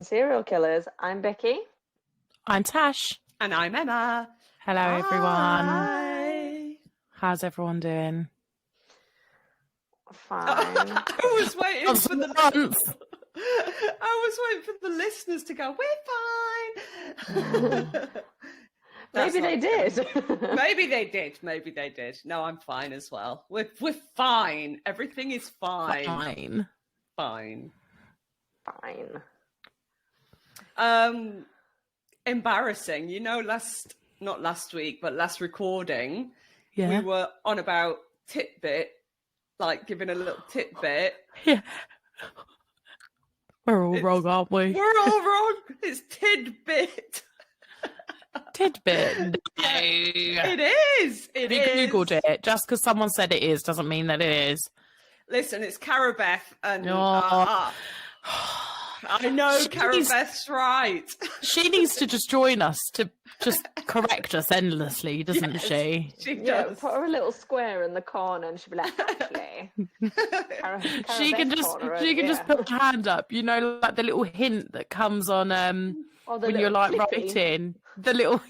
Serial Killers. I'm Becky. I'm Tash. And I'm Emma. Hello, Hi. everyone. How's everyone doing? Fine. I was waiting for the listeners to go, we're fine. Maybe they did. Maybe they did. No, I'm fine as well. We're fine. Everything is fine. Fine. Embarrassing. You know, not last week, but last recording, we were on about tidbit, like giving a little tidbit. Yeah. We're all wrong, aren't we? We're all wrong. It's tidbit. Tidbit. No. It is. You Googled it. Just because someone said it is doesn't mean that it is. Listen, it's Carabeth and I know Carabeth's right. She needs to just join us to just correct us endlessly, doesn't she? She does. Yeah, put her a little square in the corner and she'll be like, actually. She can just put her hand up, you know, like the little hint that comes on when you're like writing. The little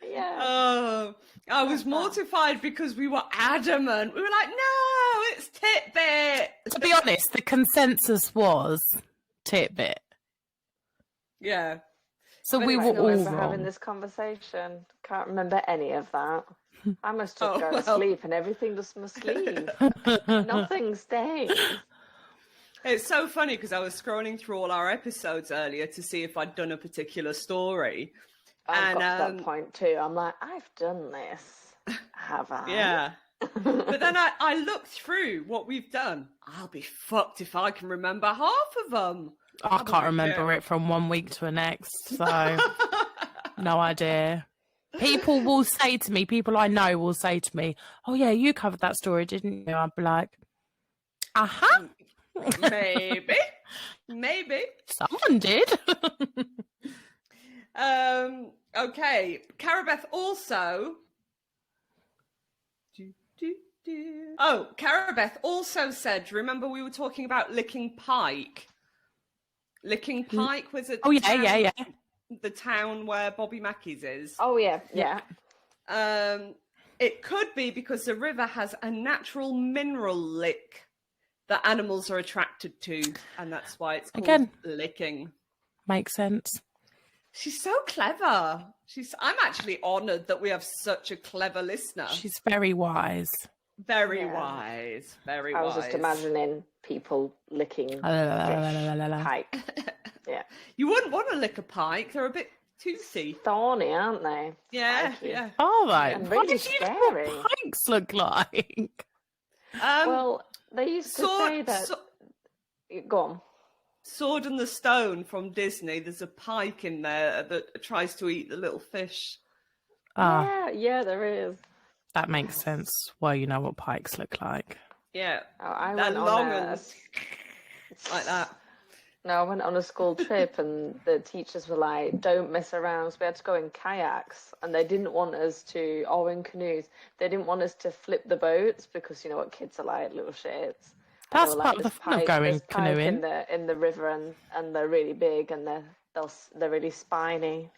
Yeah. Oh, I was mortified because we were adamant. We were like, no, it's tidbit. To be honest, the consensus was tidbit. Yeah. So we were all wrong. Having this conversation. Can't remember any of that. I must just go to sleep and everything just must leave. Nothing stays. It's so funny because I was scrolling through all our episodes earlier to see if I'd done a particular story. I've got to that point too. I'm like, I've done this. Have I? Yeah. But then I looked through what we've done. I'll be fucked if I can remember half of them. I can't remember it from one week to the next, so no idea. People I know will say to me, oh yeah, you covered that story, didn't you? I'll be like, uh-huh. Maybe. Someone did. Okay. Carabeth also... Oh, Carabeth also said, remember we were talking about Licking Pike? Licking Pike was it? Oh, yeah. The town where Bobby Mackey's is. Oh, yeah. It could be because the river has a natural mineral lick that animals are attracted to, and that's why it's called licking. Makes sense. She's so clever. I'm actually honoured that we have such a clever listener. She's very wise. Very wise. I was just imagining people licking pike. Yeah. You wouldn't want to lick a pike. They're a bit toothy. Thorny, aren't they? Yeah, Spiky. yeah. Are they? And really scary. What pikes look like? Well, they used to say that... Go on. Sword and the Stone from Disney. There's a pike in there that tries to eat the little fish. Yeah, there is. That makes sense. Well, you know what pikes look like. Yeah. I went long and like that. No, I went on a school trip and the teachers were like, don't mess around. So we had to go in kayaks and they didn't want us to, or in canoes, they didn't want us to flip the boats because you know what kids are like, little shits. That's part of the fun of going canoeing. In the river and they're really big and they're really spiny.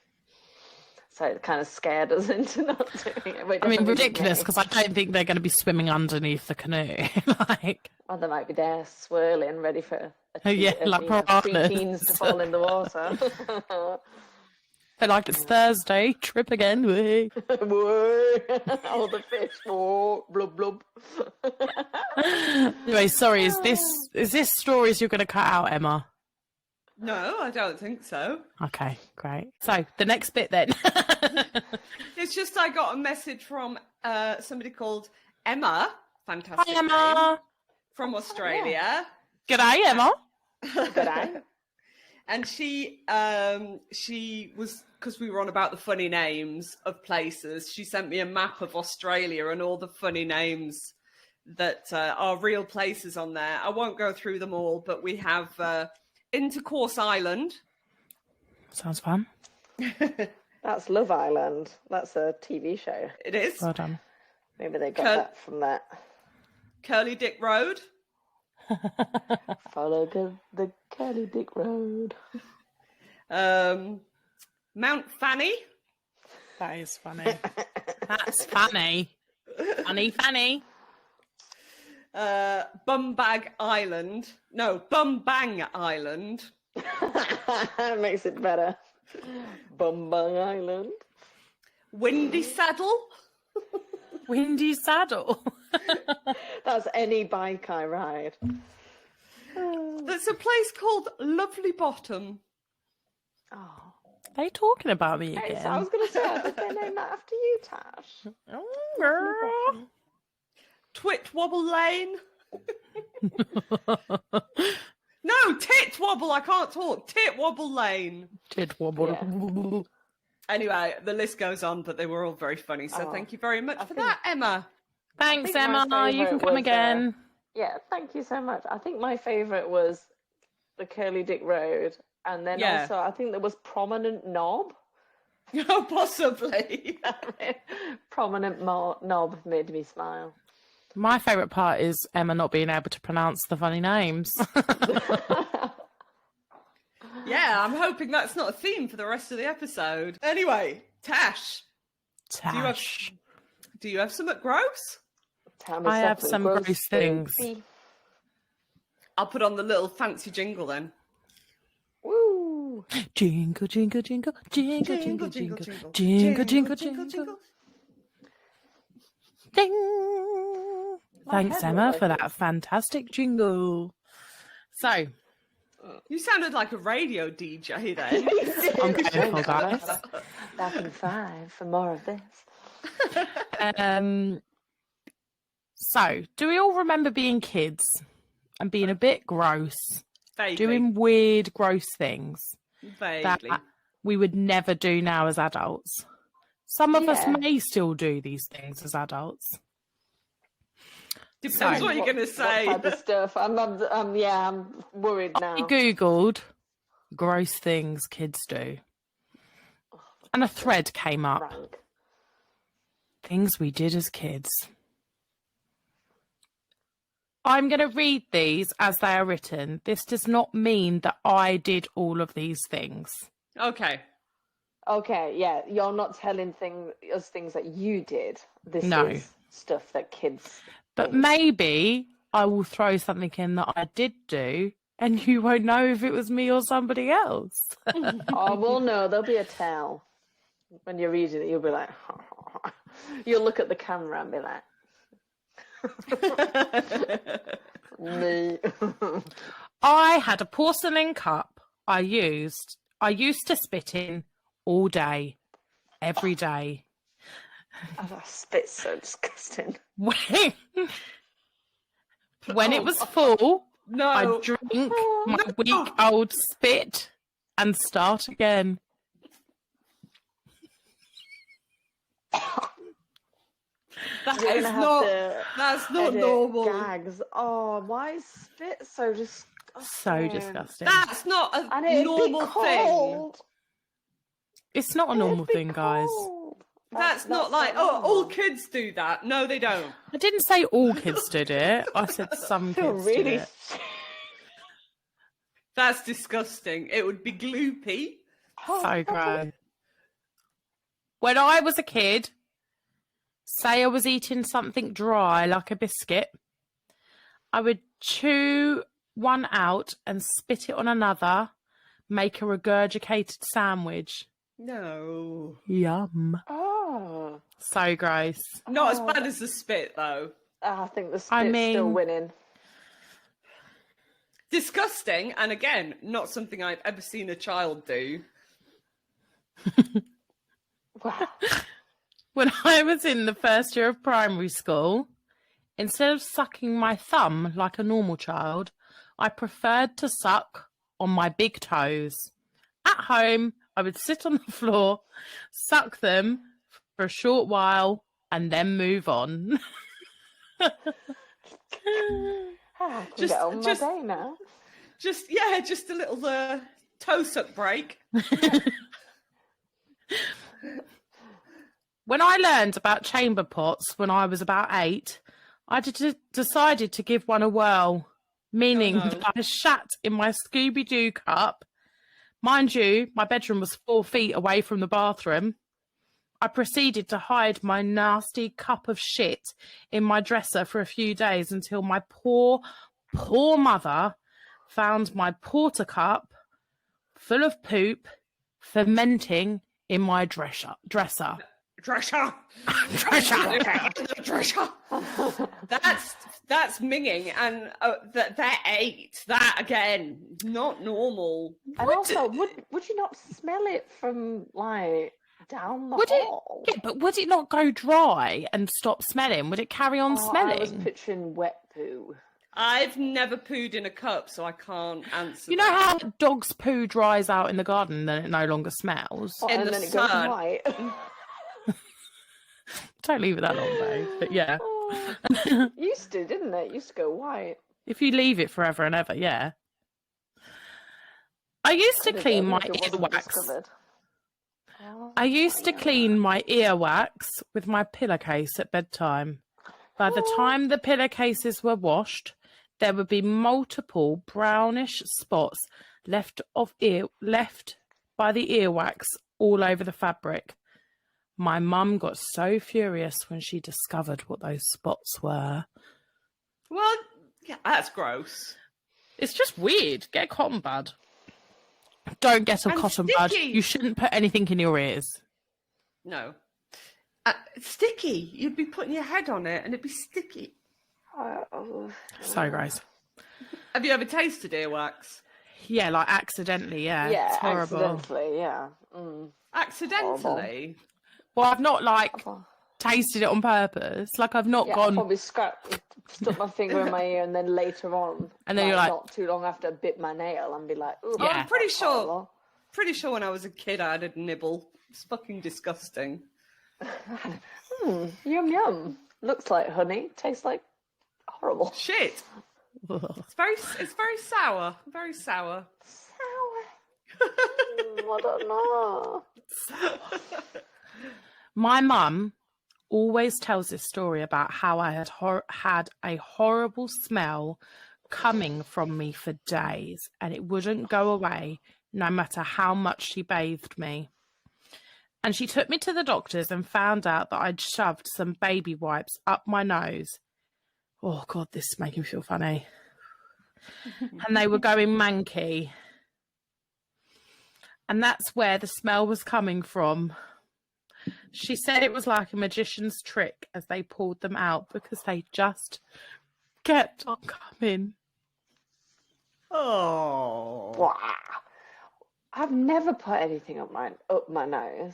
So it kind of scared us into not doing it. I mean, ridiculous, because I don't think they're going to be swimming underneath the canoe. Well, they might be there swirling, ready for piranhas to fall in the water. They're like, it's Thursday, trip again. All the fish, blub blub. Anyway, sorry, is this stories you're going to cut out, Emma? No, I don't think so. Okay, great. So the next bit then. It's just I got a message from somebody called Emma. Fantastic. Hi, Emma. Name, from Australia. G'day, Emma. G'day. And she was, because we were on about the funny names of places, she sent me a map of Australia and all the funny names that are real places on there. I won't go through them all, but we have Intercourse Island. Sounds fun. That's Love Island. That's a TV show. It is. Well done. Maybe they got that from that. Curly Dick Road. Follow the Curly Dick Road. Mount Fanny. That is funny. That's funny. Funny Fanny. Bumbag Island. No, Bumbang Island. Makes it better. Bumbang Island. Windy Saddle. Windy Saddle. That's any bike I ride. There's a place called Lovely Bottom. Oh. Are they talking about me Hey, again? so I was going to say, did they name that after you, Tash? Oh, girl. Twit Wobble Lane. No, Tit Wobble. I can't talk. Tit Wobble Lane. Did wobble. Anyway, the list goes on, but they were all very funny. So thank you very much for think- that, Emma. Thanks, I think my Emma. You can favourite come was, again. Yeah, thank you so much. I think my favourite was the Curly Dick Road. And then Yeah. also, I think there was Prominent Knob. Oh, possibly. Prominent Knob made me smile. My favourite part is Emma not being able to pronounce the funny names. Yeah, I'm hoping that's not a theme for the rest of the episode. Anyway, Tash, Tash. do you have some gross? I have some gross things. I'll put on the little fancy jingle then. Woo! Jingle, jingle, jingle, jingle, jingle, jingle, jingle, jingle, jingle. Ding! Thanks, head Emma, looked for like that fantastic jingle. So, You sounded like a radio DJ then. I'm careful, guys. Back in 5 for more of this. So, do we all remember being kids and being a bit gross, Vaguely. doing weird, gross things that Vaguely. we would never do now as adults? Some of us Yeah. may still do these things as adults. Depends So- what you're going to say. What type of stuff? I'm worried now. I googled gross things kids do, and a thread came up. Rank. Things we did as kids. I'm going to read these as they are written. This does not mean that I did all of these things. Okay. Okay, yeah, you're not telling us things that you did. This No. is stuff that kids. But do. maybe I will throw something in that I did do, and you won't know if it was me or somebody else. Oh, well, no, there'll be a tell. When you're reading it, you'll be like, you'll look at the camera and be like, me. I had a porcelain cup I used to spit in all day, every day. Oh, that spit's so disgusting. When it was full, No. I'd drink my week-old spit and start again. That You're is gonna have not, to that's not edit normal. gags. Oh, why is spit so disgusting? So disgusting. That's not a And it'd normal be thing. cold. It's not a normal It'd be thing, guys. cold. That's not like, normal. all kids do that. No, they don't. I didn't say all kids did it. I said some Feel kids really. did it. That's disgusting. It would be gloopy. So gross. When I was a kid, say I was eating something dry like a biscuit, I would chew one out and spit it on another, make a regurgitated sandwich. No. Yum. Oh, So gross. Not as bad as the spit, though. I think the spit's I still mean- winning. Disgusting, and again, not something I've ever seen a child do. Wow. When I was in the first year of primary school, instead of sucking my thumb like a normal child, I preferred to suck on my big toes. At home, I would sit on the floor, suck them for a short while, and then move on. I can Just- get on just- my day now. Just a little toe suck break. When I learned about chamber pots when I was about 8, I decided to give one a whirl. meaning Oh, no. that I shat in my Scooby-Doo cup. Mind you, my bedroom was 4 feet away from the bathroom. I proceeded to hide my nasty cup of shit in my dresser for a few days until my poor mother found my porter cup full of poop fermenting in my dresser. Dresser. Dresser. Dresser. That's minging, and that ate that again. Not normal. And also, would you not smell it from like down the hall? Yeah, but would it not go dry and stop smelling? Would it carry on smelling? I was picturing wet poo. I've never pooed in a cup, so I can't answer. You know how dogs' poo dries out in the garden and then it no longer smells? In and the then it sun. goes white. Don't leave it that long though. But yeah. Used to, didn't it? Used to go white. If you leave it forever and ever, yeah. I used to clean my earwax. I used to clean my earwax with my pillowcase at bedtime. By the time the pillowcases were washed, there would be multiple brownish spots left by the earwax all over the fabric. My mum got so furious when she discovered what those spots were. Well, yeah, that's gross. It's just weird. Get a cotton bud. Don't get a cotton bud. You shouldn't put anything in your ears. No. Sticky. You'd be putting your head on it and it'd be sticky. So gross. Have you ever tasted earwax? Yeah, like accidentally, yeah. Yeah, it's horrible. accidentally, yeah. Accidentally? Horrible. Well, I've not tasted it on purpose. Like I've not gone. I probably stuck my finger in my ear, and then later on, and then you're like, not too long after, bit my nail and be like, "Ooh, yeah. I'm pretty sure when I was a kid, I did nibble. It's fucking disgusting. Yum yum. Looks like honey. Tastes like horrible. Shit. It's very sour. Very sour. Sour. I don't know. My mum always tells this story about how I had had a horrible smell coming from me for days, and it wouldn't go away no matter how much she bathed me. And she took me to the doctors and found out that I'd shoved some baby wipes up my nose. Oh, God, this is making me feel funny. And they were going manky. And that's where the smell was coming from. She said it was like a magician's trick as they pulled them out because they just kept on coming. Oh. Wow. I've never put anything up my nose.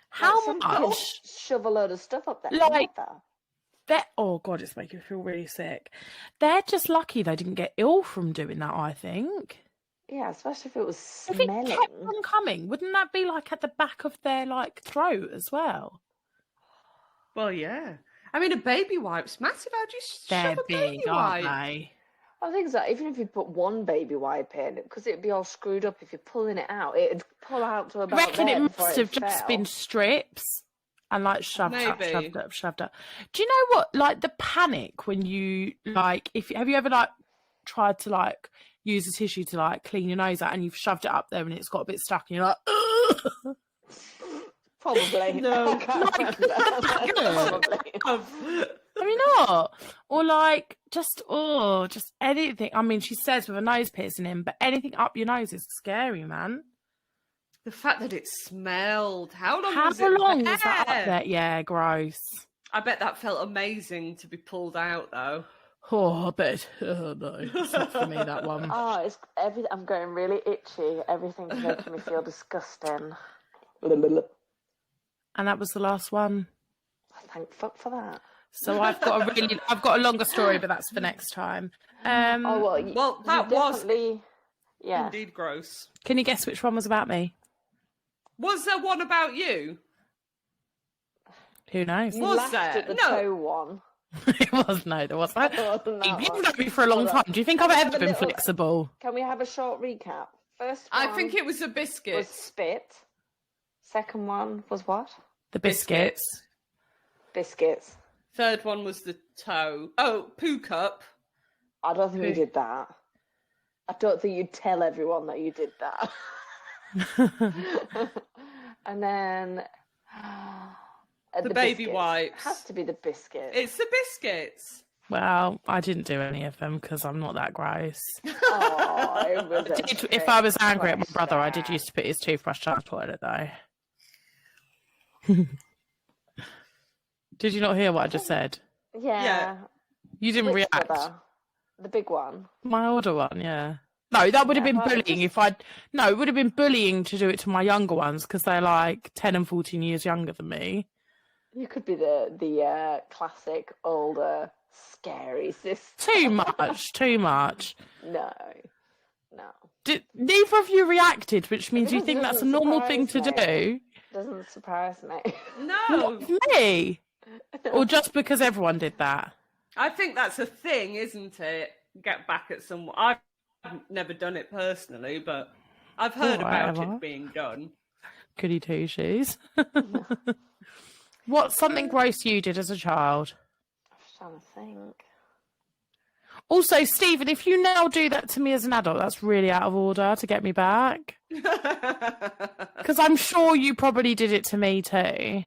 How much? Shove a load of stuff up there. Like, oh God, it's making me feel really sick. They're just lucky they didn't get ill from doing that, I think. Yeah, especially if it was smelling. If it kept on coming, wouldn't that be like at the back of their like throat as well? Well, yeah. I mean, a baby wipe's massive. How do you shove a baby big, wipe? aren't they? I think so. Even if you put one baby wipe in, because it'd be all screwed up if you're pulling it out, it'd pull out to about. I reckon there it must have just been strips and like shoved up. Do you know what? Like the panic when you like, have you ever like tried to like use a tissue to like clean your nose out and you've shoved it up there and it's got a bit stuck and you're like, ugh. Probably. No. Probably. I mean, not. Or like, just anything. I mean, she says with a nose piercing in, but anything up your nose is scary, man. The fact that it smelled. How long was that up there? Yeah, gross. I bet that felt amazing to be pulled out, though. Oh, I bet. Oh, no. It's not for me, that one. Oh, I'm going really itchy. Everything's making me feel disgusting. And that was the last one. Thank fuck for that. So I've got a longer story, but that's for next time. That was indeed gross. Can you guess which one was about me? Was there one about you? Who knows? You laughed at the toe one. It was there wasn't. You've known me for a long time. Do you think I've ever been flexible? Can we have a short recap? First one I think it was a biscuit. Was spit. Second one was what? The biscuits. Biscuits. Third one was the toe. Oh, poo cup. I don't think you did that. I don't think you'd tell everyone that you did that. And then The baby biscuits. wipes. It has to be the biscuits. It's the biscuits. Well, I didn't do any of them because I'm not that gross. Oh, it was a If I was angry at my trick brother, I did question. used to put his toothbrush down the toilet, though. Did you not hear what I just said? Yeah. You didn't Which react. brother? The big one. My older one, yeah. No, that would have been well, bullying if I'd... No, it would have been bullying to do it to my younger ones because they're like 10 and 14 years younger than me. You could be the classic older scary sister. Too much, too much. No. Neither of you reacted, which means you It think that's a doesn't normal thing to surprise me. do. Doesn't surprise me. No, Me? Or just because everyone did that? I think that's a thing, isn't it? Get back at someone. I've never done it personally, but I've heard about Whatever. it being done. Goody two shoes. What's something gross you did as a child? I'm just trying to think. Also, Stephen, if you now do that to me as an adult, that's really out of order to get me back. Because I'm sure you probably did it to me too.